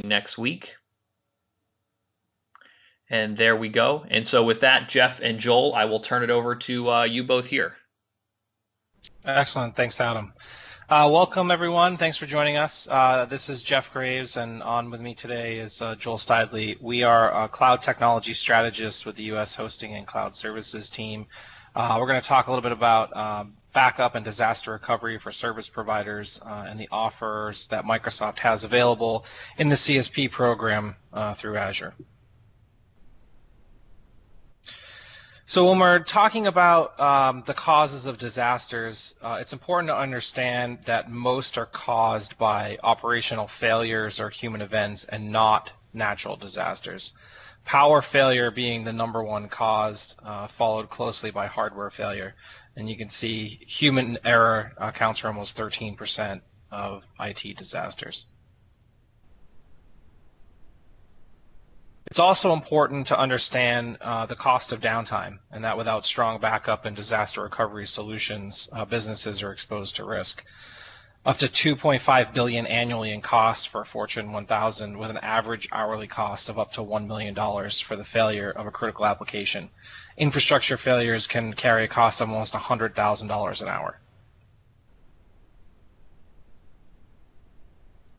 next week. And there we go. And so with that, Jeff and Joel, I will turn it over to you both here. Excellent. Thanks, Adam. Welcome, everyone. Thanks for joining us. This is Jeff Graves, and on with me today is Joel Steidley. We are cloud technology strategists with the U.S. Hosting and Cloud Services team. We're going to talk a little bit about backup and disaster recovery for service providers and the offers that Microsoft has available in the CSP program through Azure. So when we're talking about the causes of disasters, it's important to understand that most are caused by operational failures or human events and not natural disasters. Power failure being the #1 cause, followed closely by hardware failure. And you can see human error accounts for almost 13% of IT disasters. It's also important to understand the cost of downtime, and that without strong backup and disaster recovery solutions, businesses are exposed to risk. Up to $2.5 billion annually in costs for Fortune 1000, with an average hourly cost of up to $1 million for the failure of a critical application. Infrastructure failures can carry a cost of almost $100,000 an hour.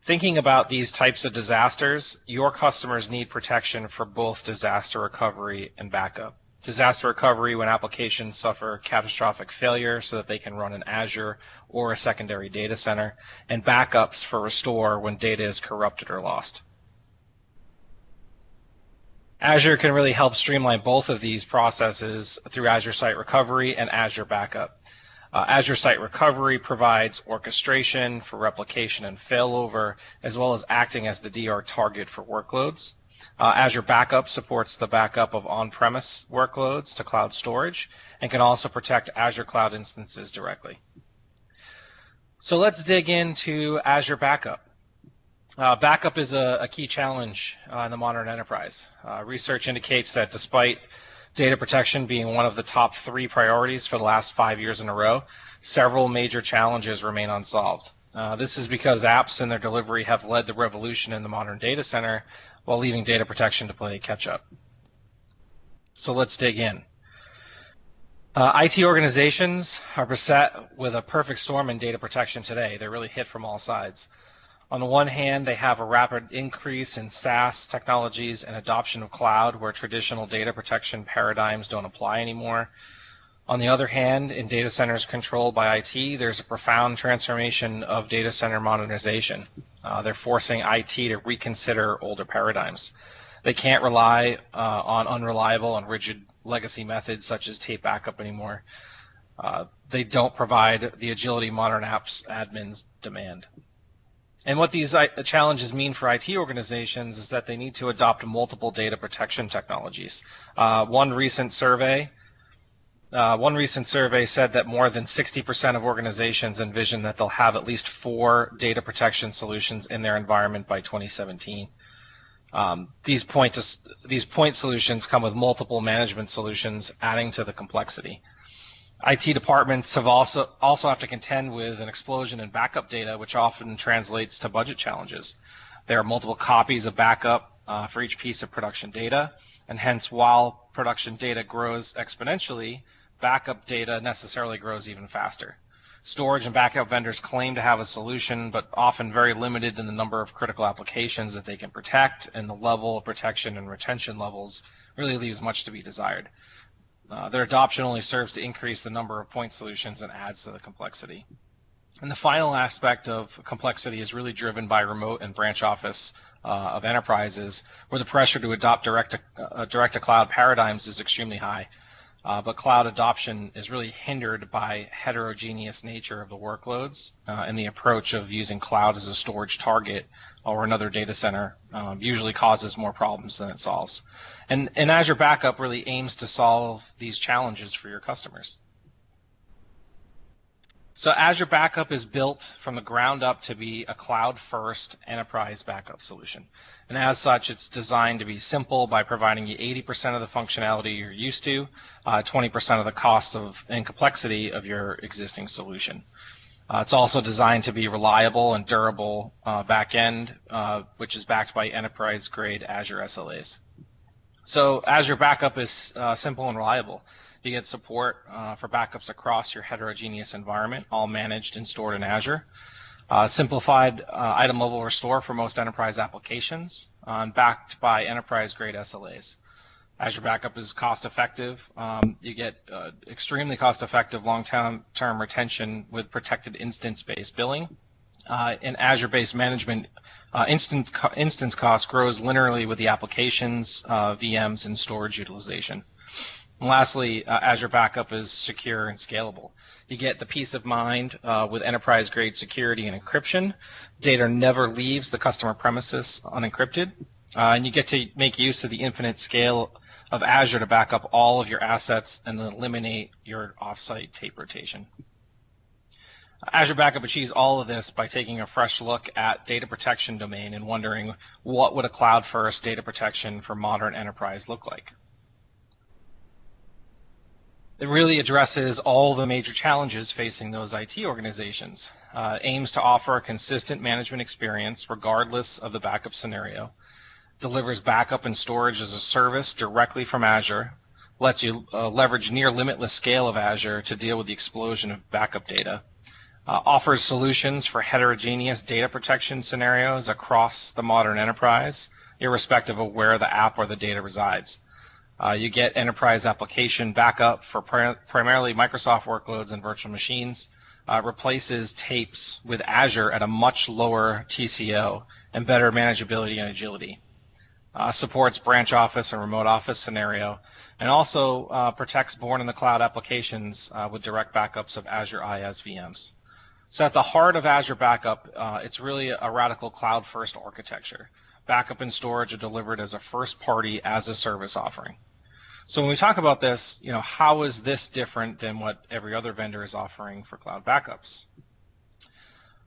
Thinking about these types of disasters, your customers need protection for both disaster recovery and backup. Disaster recovery when applications suffer catastrophic failure so that they can run in Azure or a secondary data center, and backups for restore when data is corrupted or lost. Azure can really help streamline both of these processes through Azure Site Recovery and Azure Backup. Azure Site Recovery provides orchestration for replication and failover, as well as acting as the DR target for workloads. Azure Backup supports the backup of on-premise workloads to cloud storage and can also protect Azure cloud instances directly. So let's dig into Azure Backup. Backup is a key challenge in the modern enterprise. Research indicates that despite data protection being one of the top 3 priorities for the last 5 years in a row, several major challenges remain unsolved. This is because apps and their delivery have led the revolution in the modern data center while leaving data protection to play catch up. So let's dig in. IT organizations are beset with a perfect storm in data protection today. They're really hit from all sides. On the one hand, they have a rapid increase in SaaS technologies and adoption of cloud, where traditional data protection paradigms don't apply anymore. On the other hand, in data centers controlled by IT, there's a profound transformation of data center modernization. They're forcing IT to reconsider older paradigms. They can't rely on unreliable and rigid legacy methods such as tape backup anymore. They don't provide the agility modern apps admins demand. And what these challenges mean for IT organizations is that they need to adopt multiple data protection technologies. One recent survey said that more than 60% of organizations envision that they'll have at least 4 data protection solutions in their environment by 2017. These point solutions come with multiple management solutions, adding to the complexity. IT departments have also have to contend with an explosion in backup data, which often translates to budget challenges. There are multiple copies of backup for each piece of production data, and hence while production data grows exponentially, backup data necessarily grows even faster. Storage and backup vendors claim to have a solution, but often very limited in the number of critical applications that they can protect, and the level of protection and retention levels really leaves much to be desired. Their adoption only serves to increase the number of point solutions and adds to the complexity. And the final aspect of complexity is really driven by remote and branch office of enterprises, where the pressure to adopt direct-to-cloud paradigms is extremely high. But cloud adoption is really hindered by heterogeneous nature of the workloads and the approach of using cloud as a storage target or another data center usually causes more problems than it solves. And Azure Backup really aims to solve these challenges for your customers. So Azure Backup is built from the ground up to be a cloud-first enterprise backup solution. And as such, it's designed to be simple by providing you 80% of the functionality you're used to, 20% of the cost and complexity of your existing solution. It's also designed to be reliable and durable back-end, which is backed by enterprise-grade Azure SLAs. So Azure Backup is simple and reliable. You get support for backups across your heterogeneous environment, all managed and stored in Azure. Simplified item level restore for most enterprise applications, and backed by enterprise-grade SLAs. Azure Backup is cost-effective. You get extremely cost-effective long-term retention with protected instance-based billing. And Azure-based management, instance cost grows linearly with the applications, VMs, and storage utilization. And lastly, Azure Backup is secure and scalable. You get the peace of mind with enterprise-grade security and encryption. Data never leaves the customer premises unencrypted. And you get to make use of the infinite scale of Azure to back up all of your assets and then eliminate your offsite tape rotation. Azure Backup achieves all of this by taking a fresh look at data protection domain and wondering, what would a cloud-first data protection for modern enterprise look like? It really addresses all the major challenges facing those IT organizations, aims to offer a consistent management experience regardless of the backup scenario, delivers backup and storage as a service directly from Azure, lets you leverage near limitless scale of Azure to deal with the explosion of backup data, offers solutions for heterogeneous data protection scenarios across the modern enterprise, irrespective of where the app or the data resides. You get enterprise application backup for primarily Microsoft workloads and virtual machines, replaces tapes with Azure at a much lower TCO and better manageability and agility. Supports branch office and remote office scenario, and also protects born-in-the-cloud applications with direct backups of Azure IaaS VMs. So at the heart of Azure Backup, it's really a radical cloud-first architecture. Backup and storage are delivered as a first-party as-a-service offering. So when we talk about this, how is this different than what every other vendor is offering for cloud backups?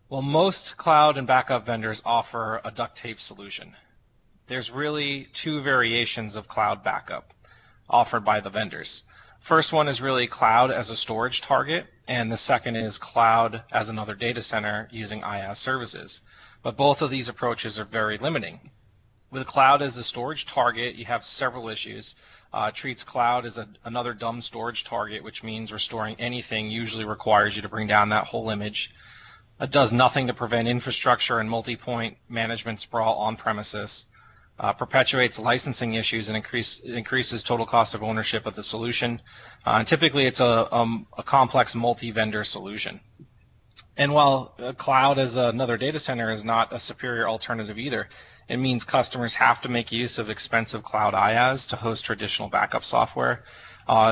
Well, most cloud and backup vendors offer a duct tape solution. There's really two variations of cloud backup offered by the vendors. First one is really cloud as a storage target, and the second is cloud as another data center using IaaS services. But both of these approaches are very limiting. With cloud as a storage target, you have several issues. Treats cloud as another dumb storage target, which means restoring anything usually requires you to bring down that whole image. It does nothing to prevent infrastructure and multi-point management sprawl on premises. Perpetuates licensing issues and increases total cost of ownership of the solution. And typically, it's a complex multi-vendor solution. And while cloud as another data center is not a superior alternative either, it means customers have to make use of expensive cloud IaaS to host traditional backup software.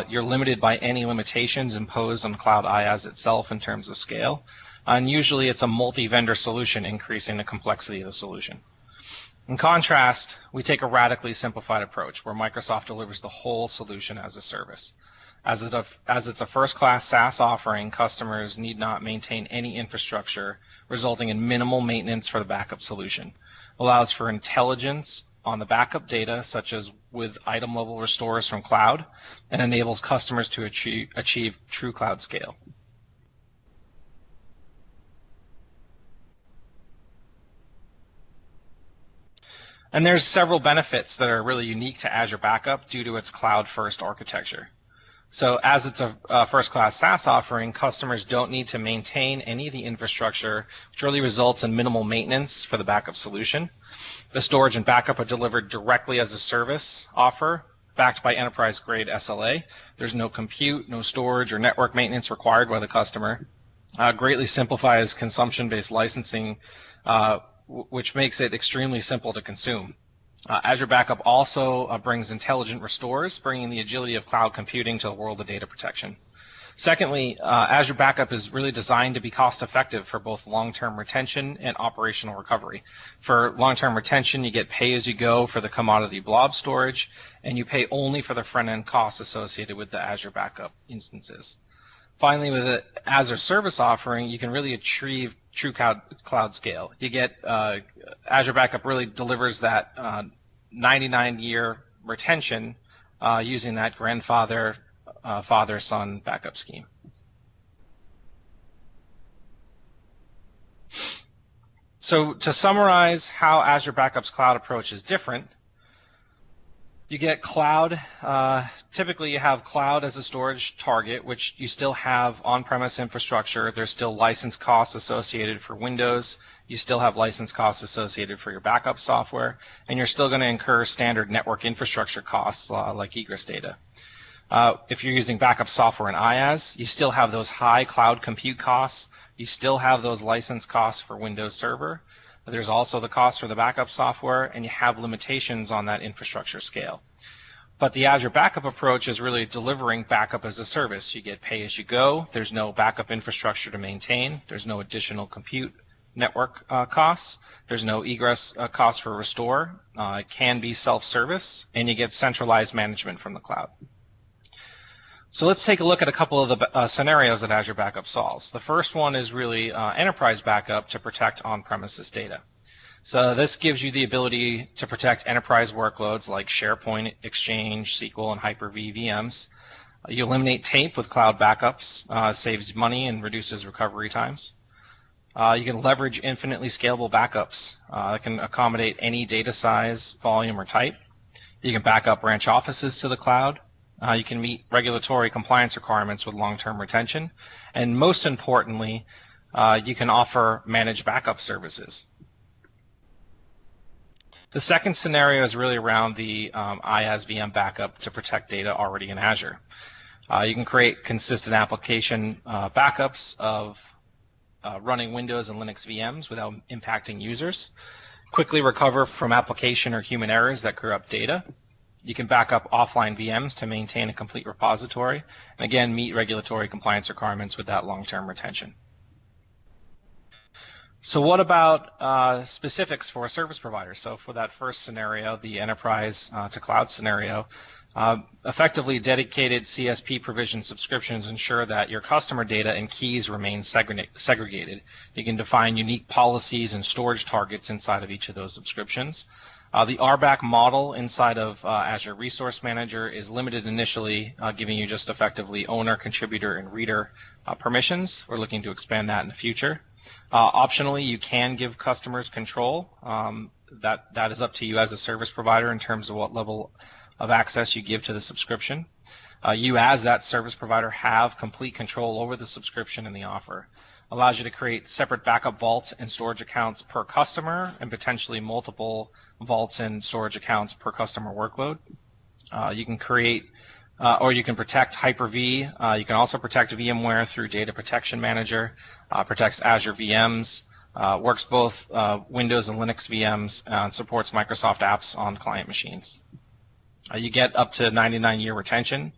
You're limited by any limitations imposed on cloud IaaS itself in terms of scale. And usually, it's a multi-vendor solution, increasing the complexity of the solution. In contrast, we take a radically simplified approach where Microsoft delivers the whole solution as a service. As it's a first-class SaaS offering, customers need not maintain any infrastructure, resulting in minimal maintenance for the backup solution. Allows for intelligence on the backup data, such as with item-level restores from cloud, and enables customers to achieve true cloud scale. And there's several benefits that are really unique to Azure Backup due to its cloud-first architecture. So as it's a first-class SaaS offering, customers don't need to maintain any of the infrastructure, which really results in minimal maintenance for the backup solution. The storage and backup are delivered directly as a service offer, backed by enterprise-grade SLA. There's no compute, no storage, or network maintenance required by the customer. Greatly simplifies consumption-based licensing, which makes it extremely simple to consume. Azure Backup also brings intelligent restores, bringing the agility of cloud computing to the world of data protection. Secondly, Azure Backup is really designed to be cost-effective for both long-term retention and operational recovery. For long-term retention, you get pay-as-you-go for the commodity blob storage, and you pay only for the front-end costs associated with the Azure Backup instances. Finally, with the Azure service offering, you can really achieve true cloud scale. You get Azure Backup really delivers that 99-year retention using that grandfather father-son backup scheme. So to summarize how Azure Backup's cloud approach is different, you get cloud. Typically, you have cloud as a storage target, which you still have on-premise infrastructure. There's still license costs associated for Windows. You still have license costs associated for your backup software, and you're still going to incur standard network infrastructure costs like egress data. If you're using backup software in IaaS, you still have those high cloud compute costs. You still have those license costs for Windows Server. There's also the cost for the backup software, and you have limitations on that infrastructure scale. But the Azure Backup approach is really delivering backup as a service. You get pay as you go. There's no backup infrastructure to maintain. There's no additional compute network costs. There's no egress costs for restore. It can be self-service, and you get centralized management from the cloud. So let's take a look at a couple of the scenarios that Azure Backup solves. The first one is really enterprise backup to protect on-premises data. So this gives you the ability to protect enterprise workloads like SharePoint, Exchange, SQL, and Hyper-V VMs. You eliminate tape with cloud backups, saves money and reduces recovery times. You can leverage infinitely scalable backups that can accommodate any data size, volume, or type. You can back up branch offices to the cloud. You can meet regulatory compliance requirements with long-term retention. And most importantly, you can offer managed backup services. The second scenario is really around the IaaS VM backup to protect data already in Azure. You can create consistent application backups of running Windows and Linux VMs without impacting users. Quickly recover from application or human errors that corrupt data. You can back up offline VMs to maintain a complete repository, and again, meet regulatory compliance requirements with that long-term retention. So what about specifics for a service provider? So for that first scenario, the enterprise to cloud scenario, effectively dedicated CSP provision subscriptions ensure that your customer data and keys remain segregated. You can define unique policies and storage targets inside of each of those subscriptions. The RBAC model inside of Azure Resource Manager is limited initially, giving you just effectively owner, contributor, and reader permissions. We're looking to expand that in the future. Optionally, you can give customers control. That is up to you as a service provider in terms of what level of access you give to the subscription. You as that service provider have complete control over the subscription and the offer. Allows you to create separate backup vaults and storage accounts per customer and potentially multiple vaults and storage accounts per customer workload. You can create or you can protect Hyper-V. You can also protect VMware through Data Protection Manager, protects Azure VMs, works both Windows and Linux VMs, and supports Microsoft apps on client machines. You get up to 99-year retention.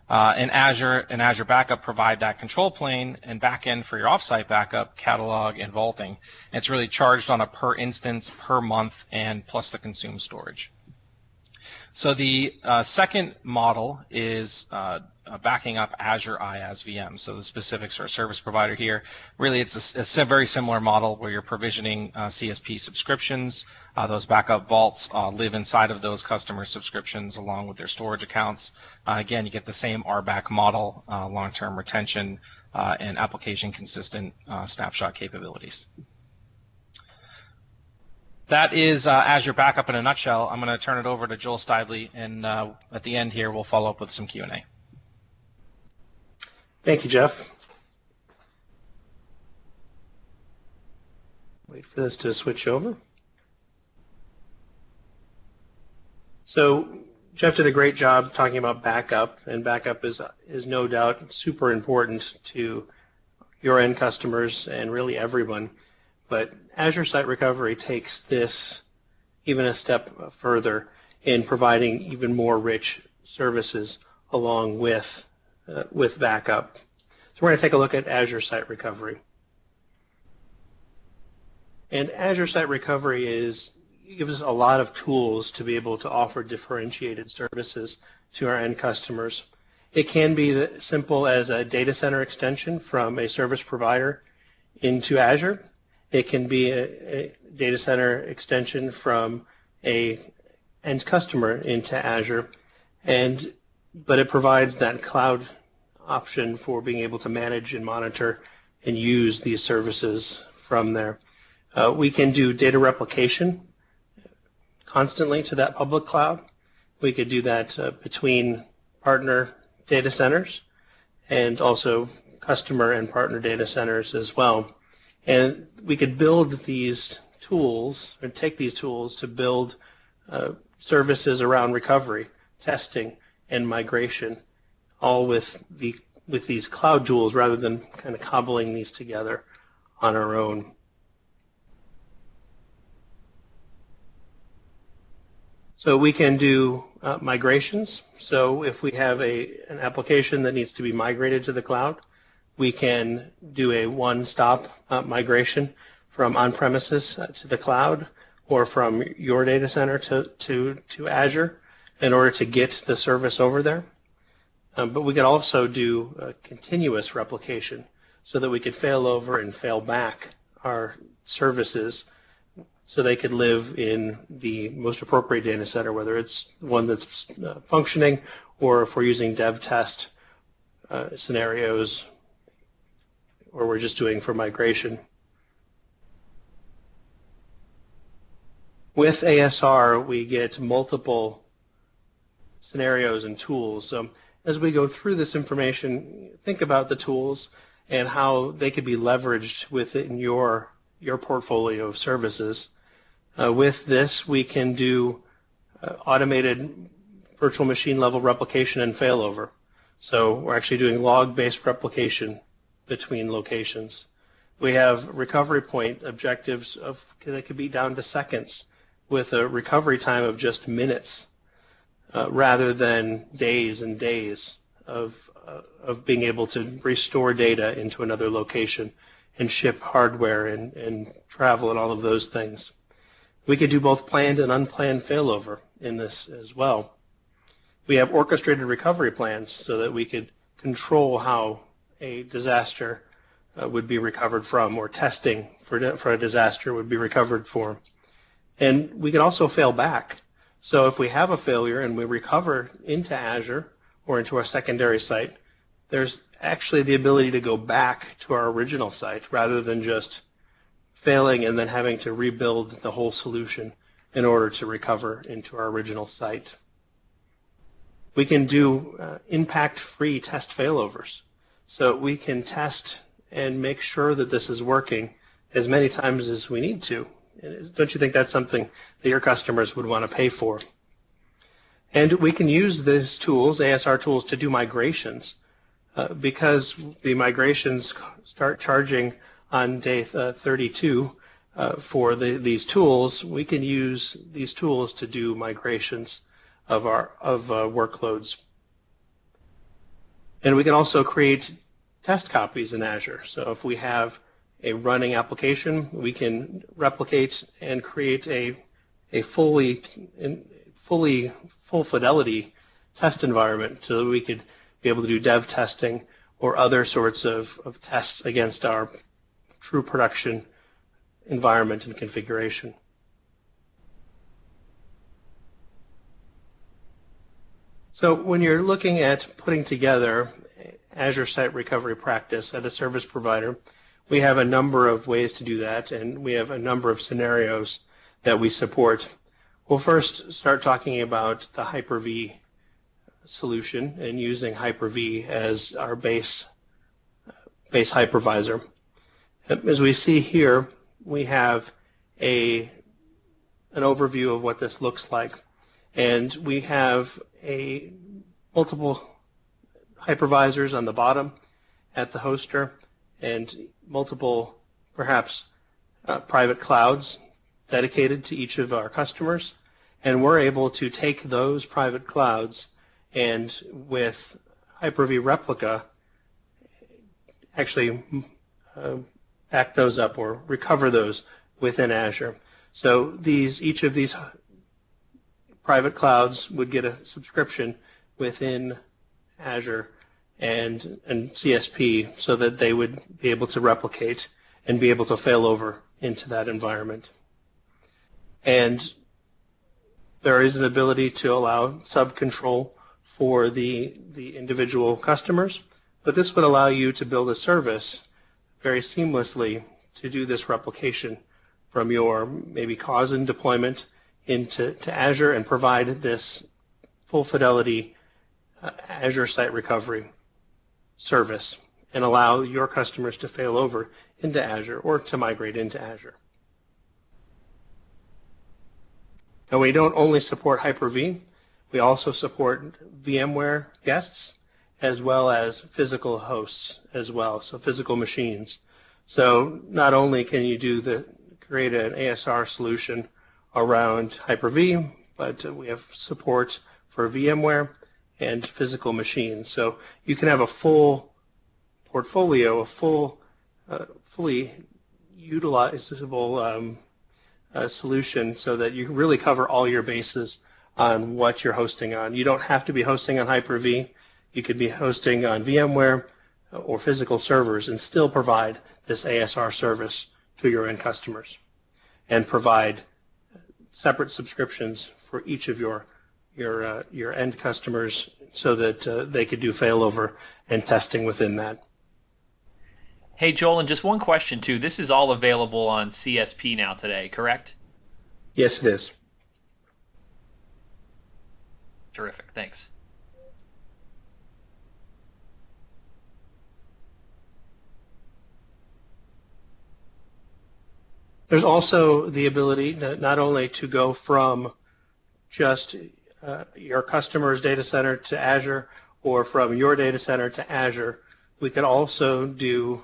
And Azure Backup provide that control plane and backend for your offsite backup, catalog, and vaulting. And it's really charged on a per instance, per month, and plus the consumed storage. So the second model is backing up Azure IaaS VM. So the specifics for a service provider here, really it's a very similar model where you're provisioning CSP subscriptions. Those backup vaults live inside of those customer subscriptions along with their storage accounts. Again, you get the same RBAC model, long-term retention, and application consistent snapshot capabilities. That is Azure Backup in a nutshell. I'm going to turn it over to Joel Stidley, and at the end here, we'll follow up with some Q&A. Thank you, Jeff. Wait for this to switch over. So Jeff did a great job talking about backup, and backup is no doubt super important to your end customers and really everyone. But Azure Site Recovery takes this even a step further in providing even more rich services along with backup. So we're going to take a look at Azure Site Recovery. And Azure Site Recovery gives us a lot of tools to be able to offer differentiated services to our end customers. It can be as simple as a data center extension from a service provider into Azure. It can be a data center extension from a end customer into Azure, but it provides that cloud option for being able to manage and monitor and use these services from there. We can do data replication constantly to that public cloud. We could do that between partner data centers and also customer and partner data centers as well. And we could build these tools, or take these tools to build services around recovery, testing, and migration, all with these cloud tools rather than kind of cobbling these together on our own. So we can do migrations. So if we have an application that needs to be migrated to the cloud, we can do a one-stop migration from on-premises to the cloud, or from your data center to Azure in order to get the service over there. But we could also do continuous replication so that we could fail over and fail back our services so they could live in the most appropriate data center, whether it's one that's functioning or if we're using dev test scenarios or we're just doing for migration. With ASR, we get multiple scenarios and tools. So as we go through this information, think about the tools and how they could be leveraged within your portfolio of services. With this, we can do automated virtual machine level replication and failover. So we're actually doing log-based replication between locations. We have recovery point objectives that could be down to seconds with a recovery time of just minutes rather than days and days of being able to restore data into another location and ship hardware and travel and all of those things. We could do both planned and unplanned failover in this as well. We have orchestrated recovery plans so that we could control how a disaster would be recovered from, or testing for a disaster would be recovered for. And we can also fail back. So if we have a failure and we recover into Azure or into our secondary site, there's actually the ability to go back to our original site rather than just failing and then having to rebuild the whole solution in order to recover into our original site. We can do impact-free test failovers. So we can test and make sure that this is working as many times as we need to. Don't you think that's something that your customers would want to pay for? And we can use these tools, ASR tools, to do migrations because the migrations start charging on day 32 for these tools. We can use these tools to do migrations of workloads. And we can also create test copies in Azure. So if we have a running application, we can replicate and create a full fidelity test environment so that we could be able to do dev testing or other sorts of tests against our true production environment and configuration. So when you're looking at putting together Azure Site Recovery practice at a service provider, we have a number of ways to do that, and we have a number of scenarios that we support. We'll first start talking about the Hyper-V solution and using Hyper-V as our base hypervisor. As we see here, we have an overview of what this looks like, and we have multiple hypervisors on the bottom at the hoster and multiple, perhaps, private clouds dedicated to each of our customers, and we're able to take those private clouds and with Hyper-V Replica actually back those up or recover those within Azure. So each of these private clouds would get a subscription within Azure and CSP so that they would be able to replicate and be able to fail over into that environment. And there is an ability to allow sub-control for the individual customers, but this would allow you to build a service very seamlessly to do this replication from your maybe cause and deployment into Azure and provide this full fidelity Azure Site Recovery service and allow your customers to fail over into Azure or to migrate into Azure. Now, we don't only support Hyper-V, we also support VMware guests as well as physical hosts as well, so physical machines. So not only can you create an ASR solution around Hyper-V, but we have support for VMware and physical machines. So you can have a full portfolio, a fully utilizable solution so that you really cover all your bases on what you're hosting on. You don't have to be hosting on Hyper-V. You could be hosting on VMware or physical servers and still provide this ASR service to your end customers and provide separate subscriptions for each of your end customers so that they could do failover and testing within that. Hey, Joel, and just one question, too. This is all available on CSP now today, correct? Yes, it is. Terrific. Thanks. There's also the ability not only to go from just your customer's data center to Azure or from your data center to Azure, we could also do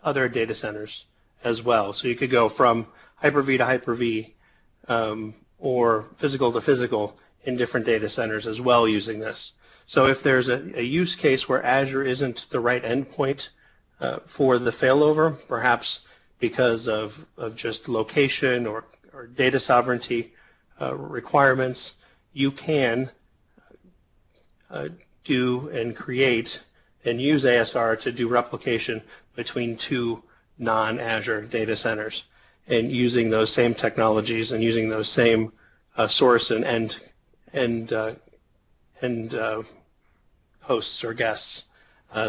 other data centers as well. So you could go from Hyper-V to Hyper-V or physical to physical in different data centers as well using this. So if there's a use case where Azure isn't the right endpoint for the failover, perhaps because of just location or data sovereignty requirements, you can do and create and use ASR to do replication between two non-Azure data centers, and using those same technologies and using those same source and end hosts or guests.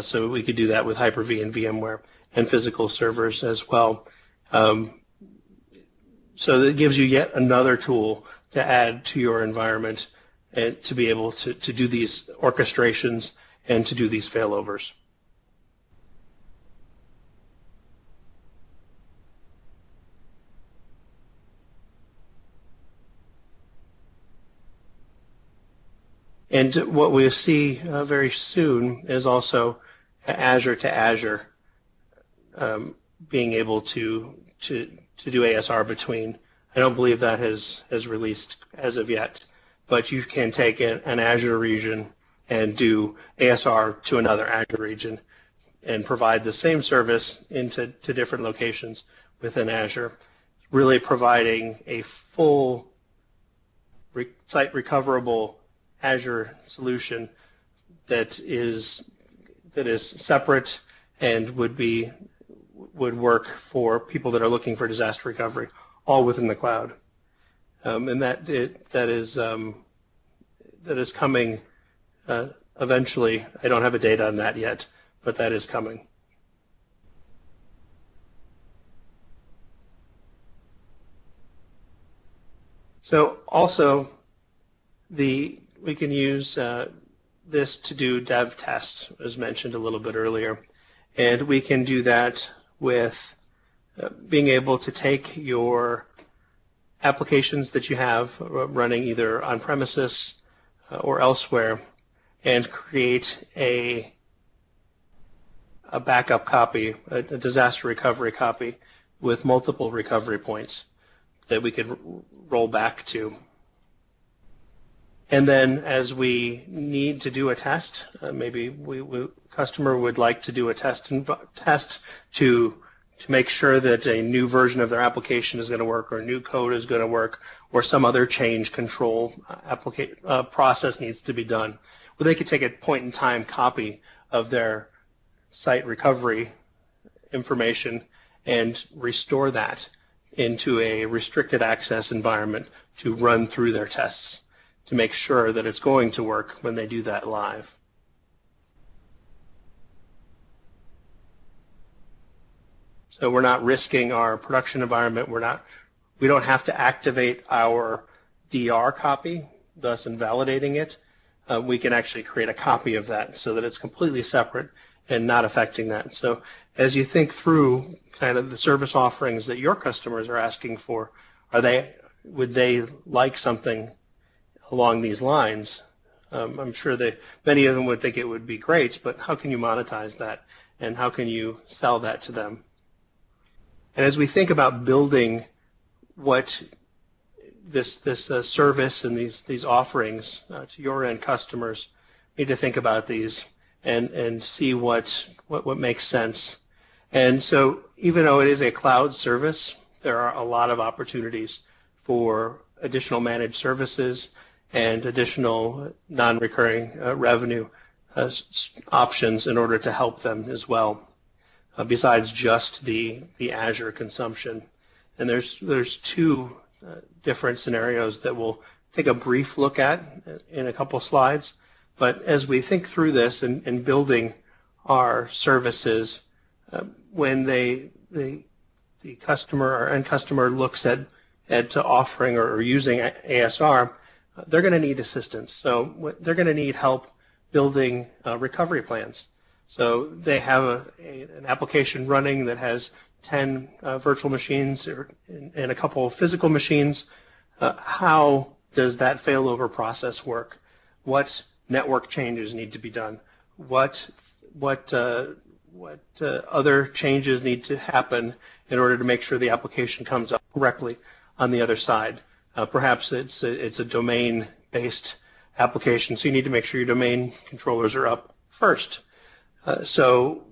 So we could do that with Hyper-V and VMware and physical servers as well. So that gives you yet another tool to add to your environment and to be able to do these orchestrations and to do these failovers. And what we'll see very soon is also Azure to Azure being able to do ASR between. I don't believe that has released as of yet, but you can take an Azure region and do ASR to another Azure region and provide the same service into different locations within Azure, really providing a full site recoverable Azure solution that is separate and would work for people that are looking for disaster recovery, all within the cloud, and that is coming eventually. I don't have a date on that yet, but that is coming. So also we can use this to do dev test, as mentioned a little bit earlier, and we can do that with being able to take your applications that you have running either on premises or elsewhere and create a backup copy, a disaster recovery copy with multiple recovery points that we could roll back to. And then as we need to do a test, maybe customer would like to do a test to make sure that a new version of their application is going to work, or new code is going to work, or some other change control process needs to be done. Well, they could take a point-in-time copy of their site recovery information and restore that into a restricted access environment to run through their tests to make sure that it's going to work when they do that live. So we're not risking our production environment. We don't have to activate our DR copy, thus invalidating it. We can actually create a copy of that so that it's completely separate and not affecting that. So as you think through kind of the service offerings that your customers are asking for, would they like something along these lines? I'm sure many of them would think it would be great, but how can you monetize that, and how can you sell that to them? And as we think about building what this service and these offerings to your end customers, you need to think about these and see what makes sense. And so even though it is a cloud service, there are a lot of opportunities for additional managed services and additional non-recurring revenue options in order to help them as well, besides just the Azure consumption. And there's two different scenarios that we'll take a brief look at in a couple slides. But as we think through this and building our services, when the customer or end customer looks at offering or using ASR, they're going to need assistance. So they're going to need help building recovery plans. So they have an application running that has 10 virtual machines and a couple of physical machines. How does that failover process work? What network changes need to be done? What other changes need to happen in order to make sure the application comes up correctly on the other side? Perhaps it's a domain-based application, so you need to make sure your domain controllers are up first. So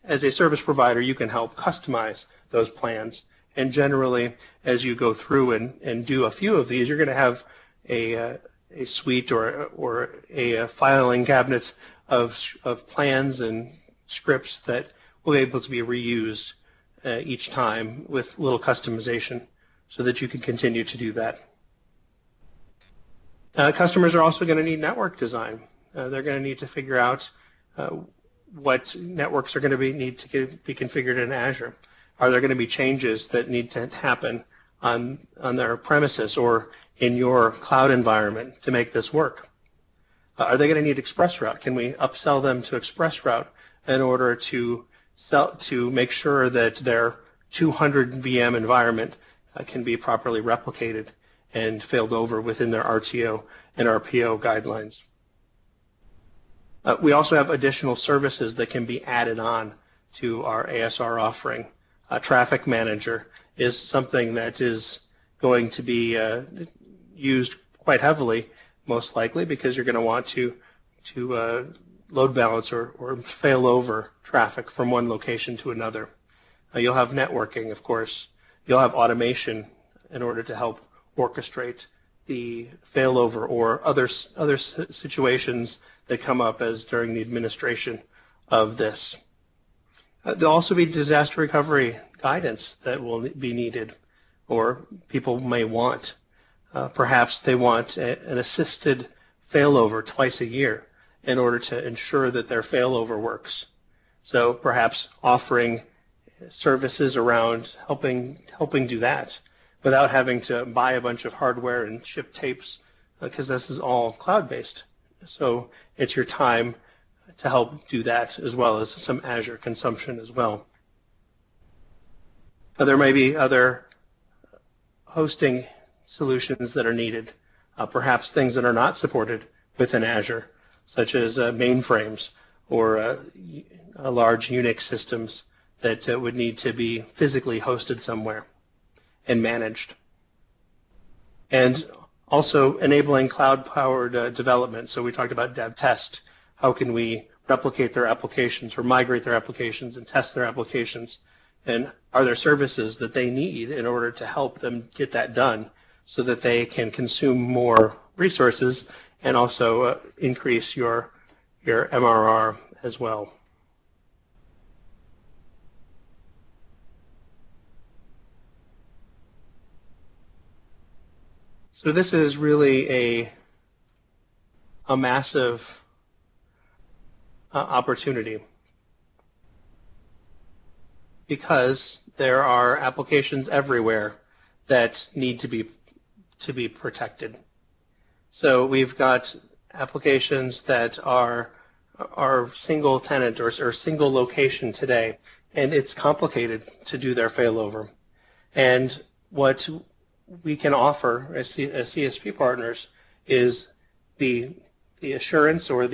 as a service provider, you can help customize those plans. And generally, as you go through and do a few of these, you're going to have a suite or a filing cabinet of plans and scripts that will be able to be reused each time with little customization so that you can continue to do that. Customers are also going to need network design. They're going to need to figure out what networks are going to need to be configured in Azure. Are there going to be changes that need to happen on their premises or in your cloud environment to make this work? Are they going to need ExpressRoute? Can we upsell them to ExpressRoute in order to make sure that their 200 VM environment can be properly replicated and failed over within their RTO and RPO guidelines? We also have additional services that can be added on to our ASR offering. Traffic Manager is something that is going to be used quite heavily, most likely, because you're going to want to load balance or fail over traffic from one location to another. You'll have networking, of course. You'll have automation in order to help orchestrate the failover or other situations that come up as during the administration of this. There'll also be disaster recovery guidance that will be needed, or people may want. Perhaps they want an assisted failover twice a year in order to ensure that their failover works. So perhaps offering services around helping do that without having to buy a bunch of hardware and ship tapes, because this is all cloud-based. So it's your time to help do that, as well as some Azure consumption as well. There may be other hosting solutions that are needed, perhaps things that are not supported within Azure, such as mainframes or large Unix systems that would need to be physically hosted somewhere and managed. And also enabling cloud-powered development. So we talked about dev test. How can we replicate their applications or migrate their applications and test their applications? And are there services that they need in order to help them get that done so that they can consume more resources and also increase your MRR as well? So this is really a massive opportunity. because there are applications everywhere that need to be protected. So we've got applications that are single tenant or single location today, and it's complicated to do their failover. And what we can offer as CSP partners is the assurance or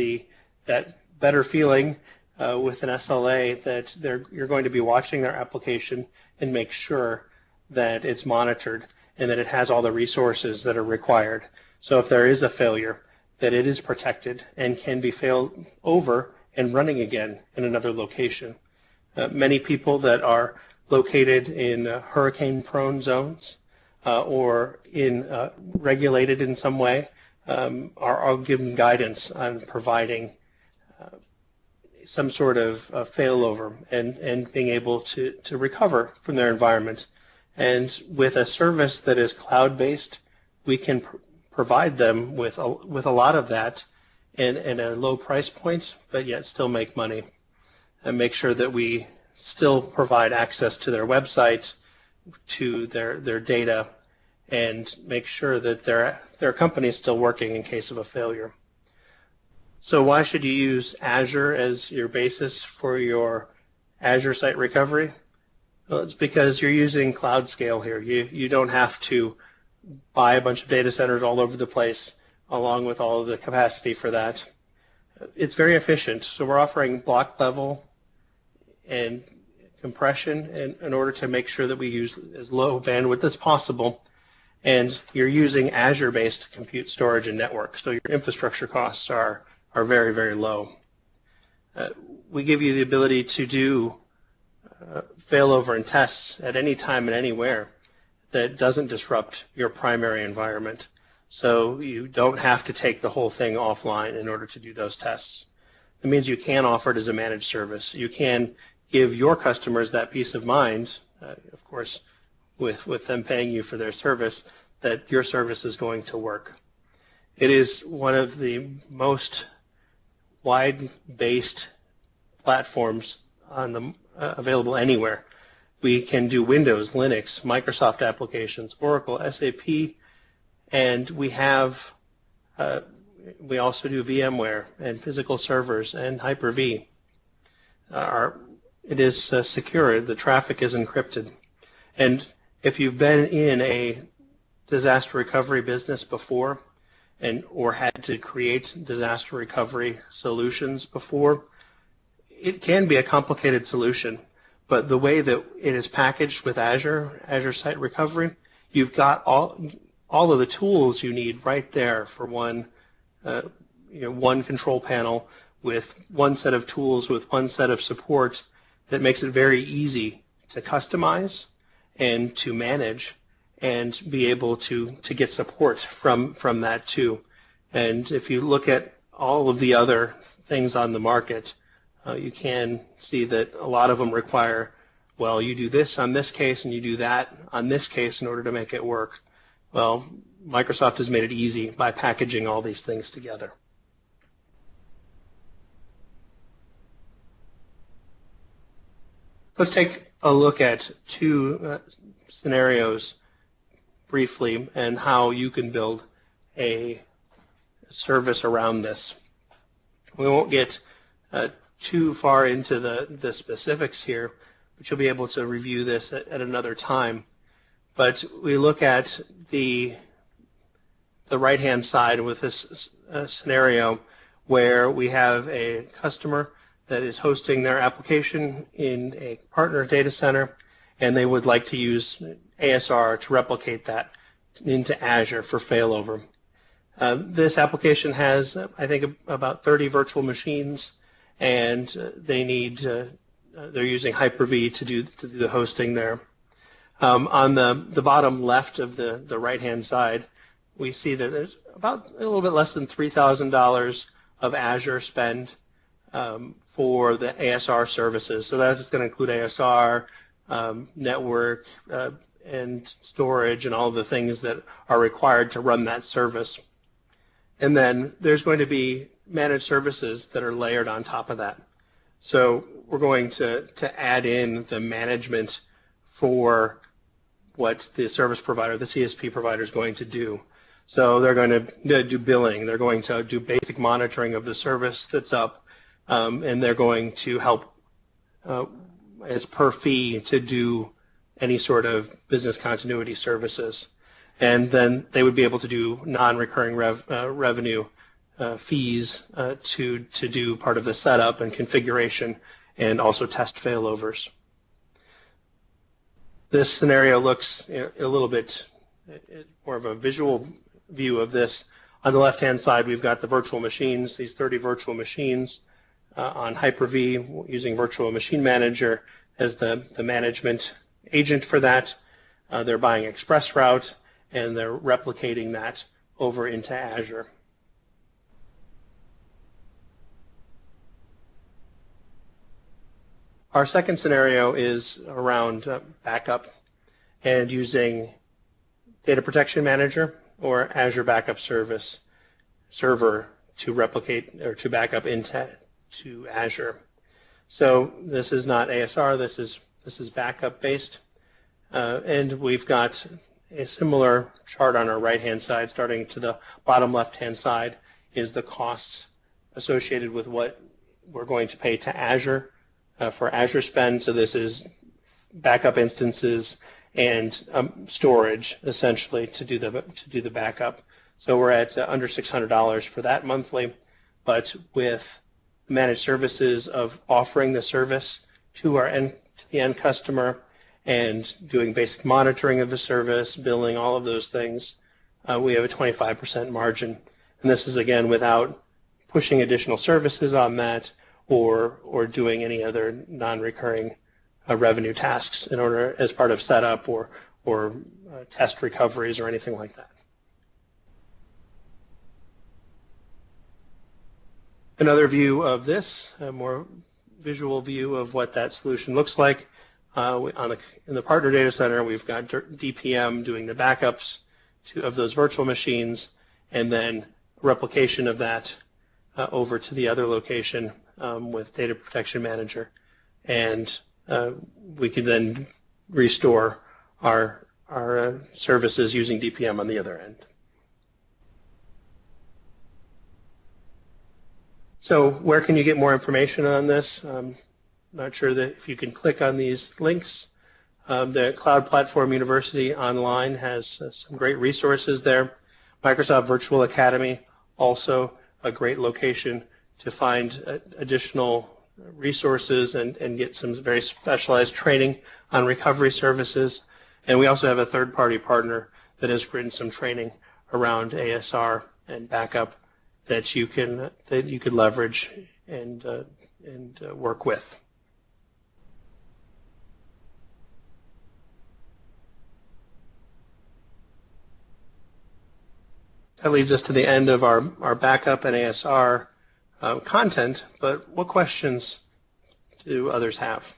that better feeling with an SLA that you're going to be watching their application and make sure that it's monitored and that it has all the resources that are required. So if there is a failure, that it is protected and can be failed over and running again in another location. Many people that are located in hurricane-prone zones or regulated in some way are given guidance on providing some sort of failover and being able to recover from their environment. And with a service that is cloud-based, we can provide them with a lot of that and a low price point, but yet still make money and make sure that we still provide access to their website, to their data, and make sure that their company is still working in case of a failure. So why should you use Azure as your basis for your Azure Site Recovery? Well, it's because you're using cloud scale here. You don't have to buy a bunch of data centers all over the place along with all of the capacity for that. It's very efficient. So we're offering block level and compression in order to make sure that we use as low bandwidth as possible. And you're using Azure-based compute, storage, and network. So your infrastructure costs are very, very low. We give you the ability to do failover and tests at any time and anywhere that doesn't disrupt your primary environment. So you don't have to take the whole thing offline in order to do those tests. It means you can offer it as a managed service. You can give your customers that peace of mind, of course, with them paying you for their service, that your service is going to work. It is one of the most wide-based platforms available anywhere. We can do Windows, Linux, Microsoft applications, Oracle, SAP, and we also do VMware and physical servers and Hyper-V. It is secure. The traffic is encrypted. And if you've been in a disaster recovery business before or had to create disaster recovery solutions before, it can be a complicated solution. But the way that it is packaged with Azure Site Recovery, you've got all of the tools you need right there for one control panel with one set of tools, with one set of support that makes it very easy to customize and to manage and be able to get support from that too. And if you look at all of the other things on the market, you can see that a lot of them require, well, you do this on this case and you do that on this case in order to make it work. Well, Microsoft has made it easy by packaging all these things together. Let's take a look at two scenarios briefly and how you can build a service around this. We won't get too far into the specifics here, but you'll be able to review this at another time. But we look at the right-hand side with this scenario where we have a customer that is hosting their application in a partner data center, and they would like to use ASR to replicate that into Azure for failover. This application has, I think, about 30 virtual machines, and they're using Hyper-V to do the hosting there. On the bottom left of the right-hand side, we see that there's about a little bit less than $3,000 of Azure spend for the ASR services. So that's going to include ASR, network, and storage, and all the things that are required to run that service. And then there's going to be managed services that are layered on top of that. So we're going to add in the management for what the service provider, the CSP provider, is going to do. So they're going to do billing. They're going to do basic monitoring of the service that's up, and they're going to help as per fee to do any sort of business continuity services. And then they would be able to do non-recurring revenue fees to do part of the setup and configuration and also test failovers. This scenario looks a little bit more of a visual view of this. On the left-hand side, we've got the virtual machines, these 30 virtual machines on Hyper-V using Virtual Machine Manager as the management agent for that. They're buying ExpressRoute, and they're replicating that over into Azure. Our second scenario is around backup and using Data Protection Manager or Azure Backup Server to replicate or to back up into Azure. So this is not ASR. This is backup based, and we've got a similar chart on our right-hand side. Starting to the bottom left-hand side is the costs associated with what we're going to pay to Azure for Azure spend. So this is backup instances and storage essentially to do the backup. So we're at under $600 for that monthly, but with managed services of offering the service to the end customer and doing basic monitoring of the service, billing, all of those things, we have a 25% margin. And this is again without pushing additional services on that or doing any other non-recurring revenue tasks in order as part of setup or test recoveries or anything like that. Another view of this, a more visual view of what that solution looks like. In the partner data center, we've got DPM doing the backups of those virtual machines, and then replication of that over to the other location with Data Protection Manager. And we can then restore our services using DPM on the other end. So where can you get more information on this? I'm not sure that if you can click on these links. The Cloud Platform University online has some great resources there. Microsoft Virtual Academy, also a great location to find additional resources and get some very specialized training on recovery services. And we also have a third-party partner that has written some training around ASR and backup that you could leverage and work with. That leads us to the end of our backup and ASR content, but what questions do others have?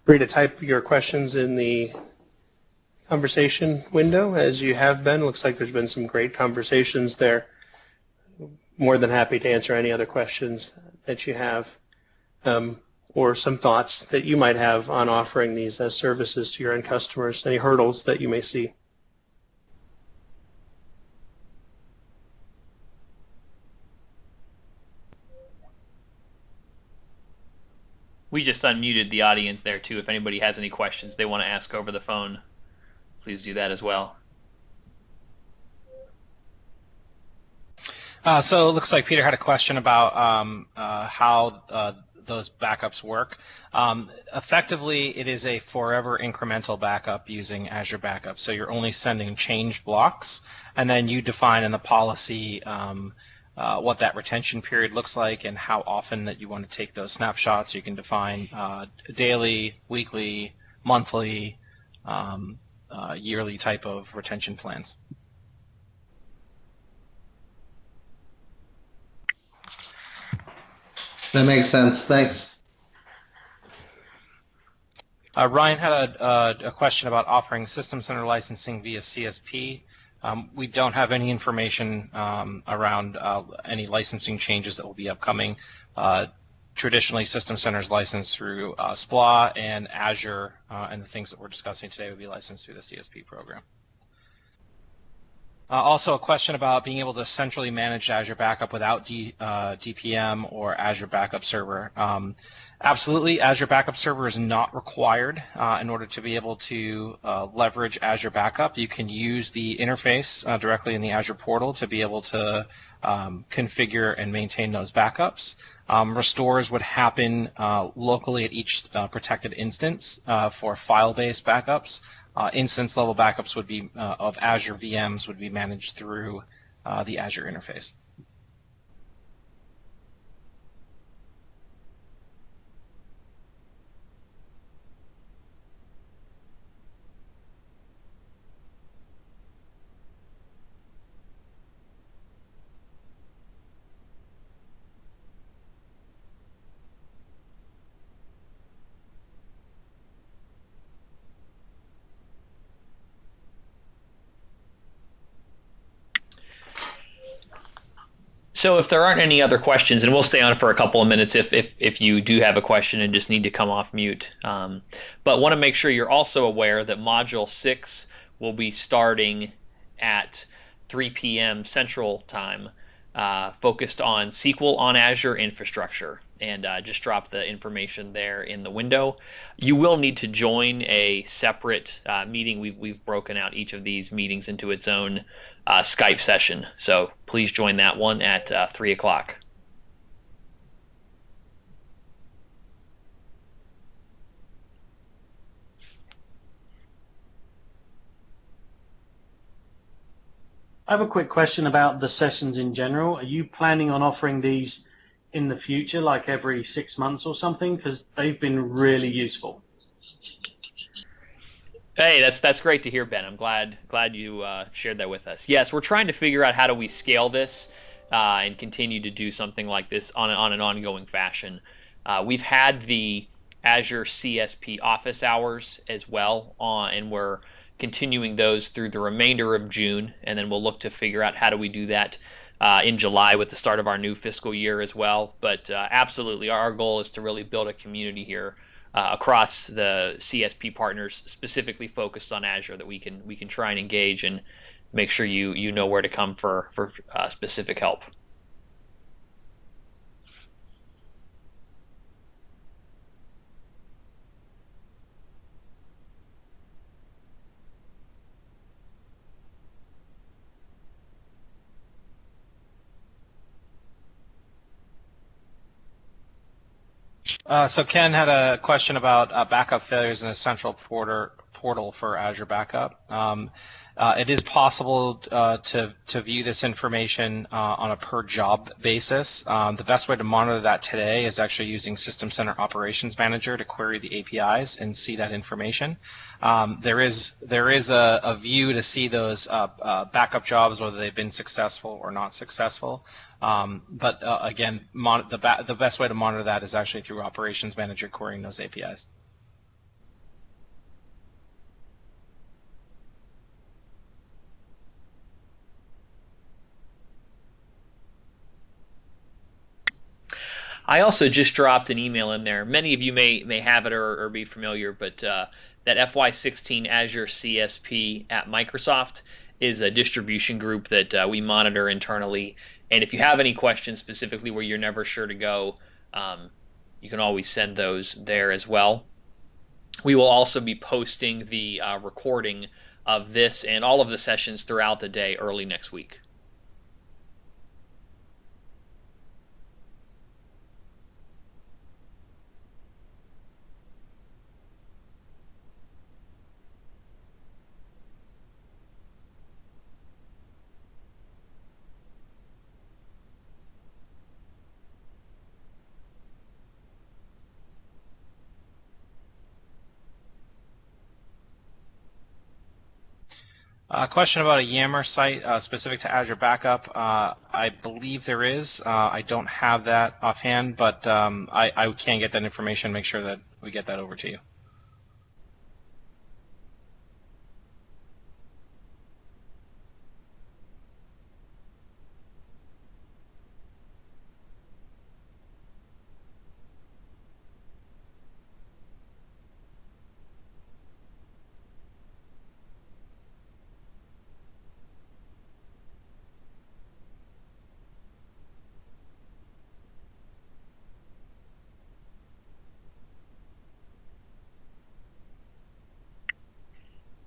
Free to type your questions in the conversation window as you have been. Looks like there's been some great conversations there. More than happy to answer any other questions that you have or some thoughts that you might have on offering these as services to your end customers, any hurdles that you may see. We just unmuted the audience there too. If anybody has any questions they want to ask over the phone, please do that as well. So it looks like Peter had a question about how those backups work. Effectively, it is a forever incremental backup using Azure Backup. So you're only sending change blocks, and then you define in the policy what that retention period looks like and how often that you want to take those snapshots. You can define daily, weekly, monthly, yearly type of retention plans. That makes sense. Thanks. Ryan had a question about offering System Center licensing via CSP. We don't have any information around any licensing changes that will be upcoming. Traditionally, System Centers licensed through SPLA and Azure, and the things that we're discussing today would be licensed through the CSP program. Also, a question about being able to centrally manage Azure Backup without DPM or Azure Backup Server. Absolutely, Azure Backup Server is not required in order to be able to leverage Azure Backup. You can use the interface directly in the Azure portal to be able to configure and maintain those backups. Restores would happen locally at each protected instance for file-based backups. Instance level backups would be of Azure VMs would be managed through the Azure interface. So if there aren't any other questions, and we'll stay on for a couple of minutes if you do have a question and just need to come off mute. But want to make sure you're also aware that Module 6 will be starting at 3 p.m. Central Time, focused on SQL on Azure infrastructure. And just drop the information there in the window. You will need to join a separate meeting. We've broken out each of these meetings into its own Skype session. So please join that one at 3 o'clock. I have a quick question about the sessions in general. Are you planning on offering these in the future, like every 6 months or something? Because they've been really useful. Hey, that's great to hear, Ben. I'm glad you shared that with us. Yes, we're trying to figure out how do we scale this and continue to do something like this on an ongoing fashion. We've had the Azure CSP office hours as well, and we're continuing those through the remainder of June, and then we'll look to figure out how do we do that in July with the start of our new fiscal year as well. But absolutely, our goal is to really build a community here across the CSP partners, specifically focused on Azure, that we can try and engage and make sure you know where to come for specific help. So Ken had a question about backup failures in a central portal for Azure Backup. It is possible to view this information on a per job basis. The best way to monitor that today is actually using System Center Operations Manager to query the APIs and see that information. There is a view to see those backup jobs, whether they've been successful or not successful. But again, the best way to monitor that is actually through Operations Manager querying those APIs. I also just dropped an email in there. Many of you may have it or be familiar, but that FY16 Azure CSP at Microsoft is a distribution group that we monitor internally. And if you have any questions specifically where you're never sure to go, you can always send those there as well. We will also be posting the recording of this and all of the sessions throughout the day early next week. Question about a Yammer site specific to Azure Backup. I believe there is. I don't have that offhand, but I can get that information, make sure that we get that over to you.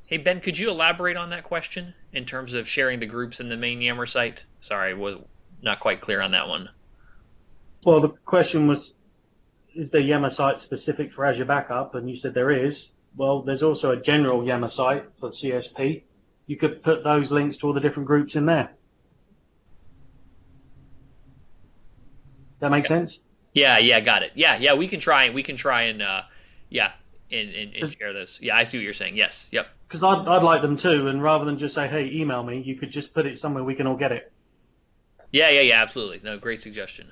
Hey, Ben, could you elaborate on that question in terms of sharing the groups in the main Yammer site? Sorry, I was not quite clear on that one. Well, the question was, is the Yammer site specific for Azure Backup? And you said there is. Well, there's also a general Yammer site for CSP. You could put those links to all the different groups in there. That make sense? Yeah, got it. Yeah, we can try and yeah, and share those. Yeah, I see what you're saying. Yes, yep. Because I'd like them too, and rather than just say, hey, email me, you could just put it somewhere we can all get it. Yeah, absolutely. No, great suggestion.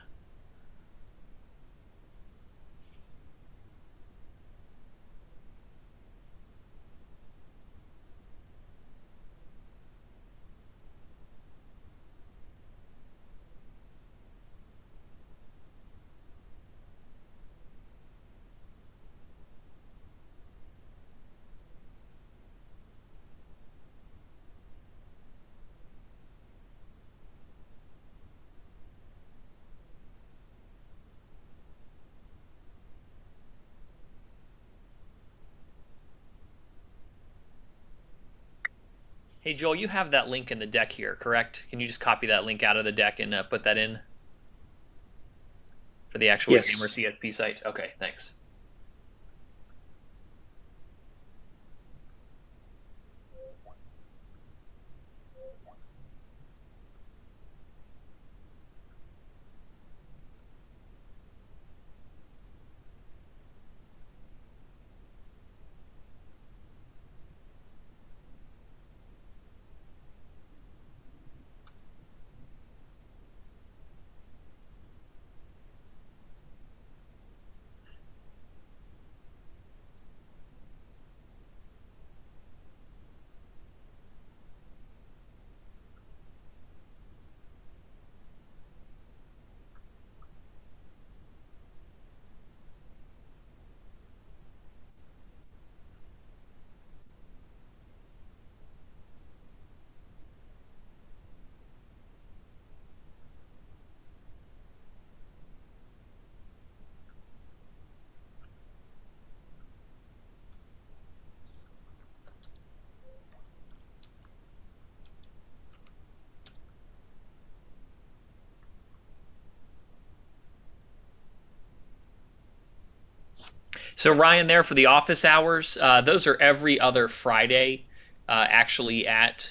Hey, Joel, you have that link in the deck here, correct? Can you just copy that link out of the deck and put that in for the actual Yes. Yammer CSP site? Okay, thanks. So Ryan, there for the office hours, those are every other Friday, actually at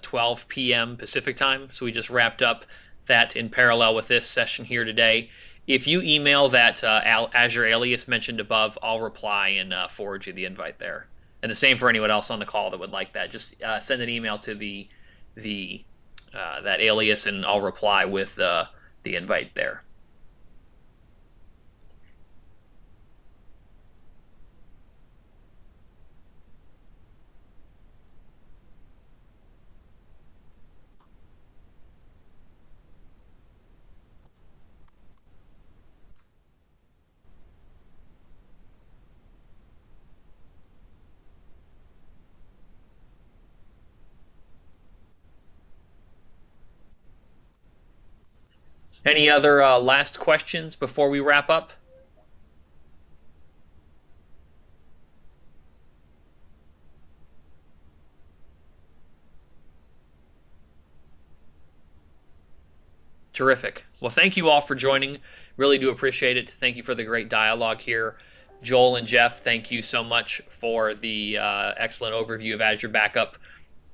12 p.m. Pacific time. So we just wrapped up that in parallel with this session here today. If you email that Azure alias mentioned above, I'll reply and forward you the invite there. And the same for anyone else on the call that would like that. Just send an email to the that alias, and I'll reply with the invite there. Any other last questions before we wrap up? Terrific. Well, thank you all for joining. Really do appreciate it. Thank you for the great dialogue here. Joel and Jeff, thank you so much for the excellent overview of Azure Backup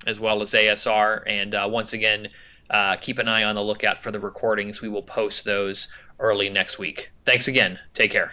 as well as ASR. And once again, keep an eye on the lookout for the recordings. We will post those early next week. Thanks again. Take care.